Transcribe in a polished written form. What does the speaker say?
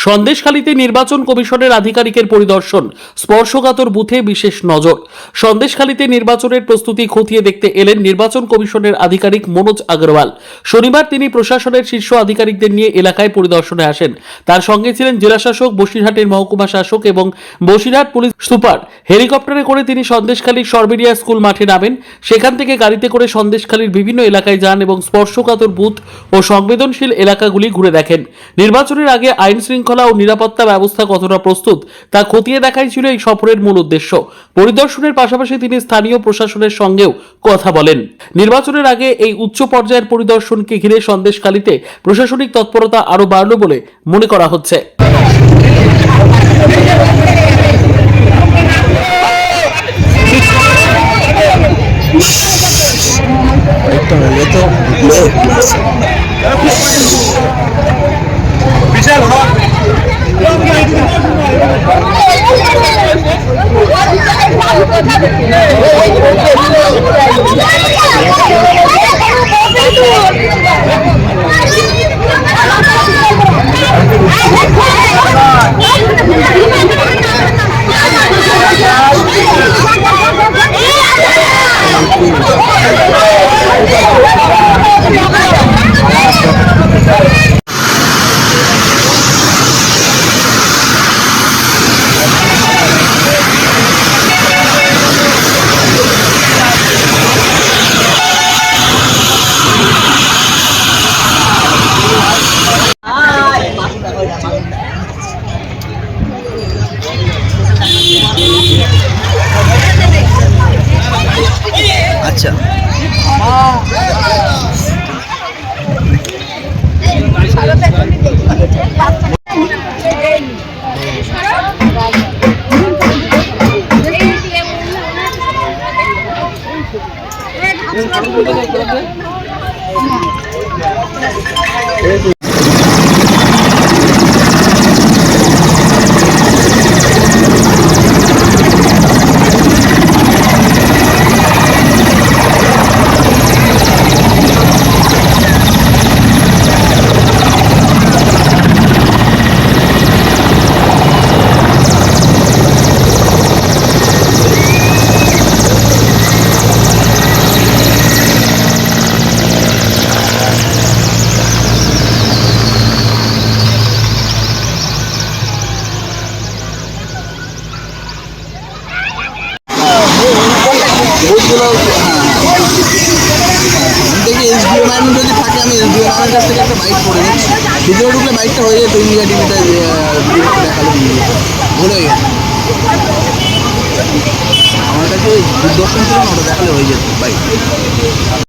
সন্দেশখালীতে নির্বাচন কমিশনের আধিকারিকের পরিদর্শন, স্পর্শকাতর বুথে বিশেষ নজর। সন্দেশখালীতে নির্বাচনের প্রস্তুতি খতিয়ে দেখতে এলেন নির্বাচন কমিশনের আধিকারিক মনোজ আগরওয়াল। শনিবার তিনি প্রশাসনের শীর্ষ আধিকারিকদের নিয়ে এলাকায় পরিদর্শনে আসেন। তার সঙ্গে ছিলেন জেলাশাসক, বসিরহাটের মহকুমা শাসক এবং বসিরহাট পুলিশ সুপার। হেলিকপ্টারে করে তিনি সন্দেশখালীর সরবেরিয়া স্কুল মাঠে নামেন। সেখান থেকে গাড়িতে করে সন্দেশখালীর বিভিন্ন এলাকায় যান এবং স্পর্শকাতর বুথ ও সংবেদনশীল এলাকাগুলি ঘুরে দেখেন। নির্বাচনের আগে আইন শৃঙ্খলা ও নিরাপত্তা ব্যবস্থা কতটা প্রস্তুত তা খতিয়ে দেখাই ছিল এই সফরের মূল উদ্দেশ্য। পরিদর্শনের পাশাপাশি তিনি স্থানীয় প্রশাসনের সঙ্গেও কথা বলেন। নির্বাচনের আগে এই উচ্চ পর্যায়ের পরিদর্শনকে ঘিরে সন্দেশখালীতে প্রশাসনিক তৎপরতা আরও বাড়ল বলে মনে করা হচ্ছে। আচ্ছা, দেখি এসডিও ম্যাম যদি থাকে, আমি এসডিও ম্যামের কাছ থেকে একটা বাইক করে দিচ্ছি। ভিতরে ঢুকলে বাইকটা হয়ে যেত, ইন্ডিয়া টিভিটা দেখালো ভুলে গেছে। আমার কাছে ওই দূরদর্শন ছিল না, ওটা দেখালে হয়ে যেত বাইক।